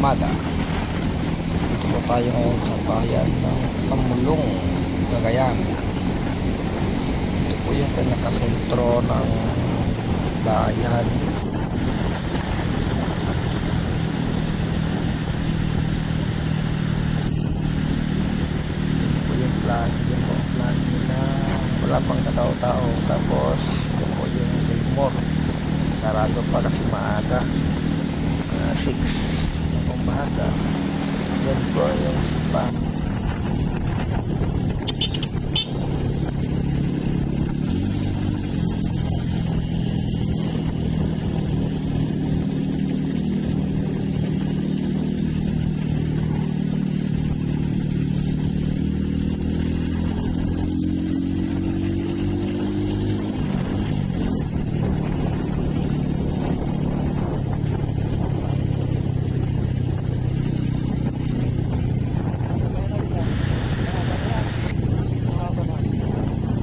umaga. Dito po tayo ngayon sa bayan ng Pamulong, Cagayan. Ito po yung pinakasentro ng bayan. Ito po yung plaza. Yan po ang plaza nila. Wala pang katao-tao. Tapos ito po yung Seymour. Sarado pa kasi maaga. 6 ng umaga. Yan po yung simbahan.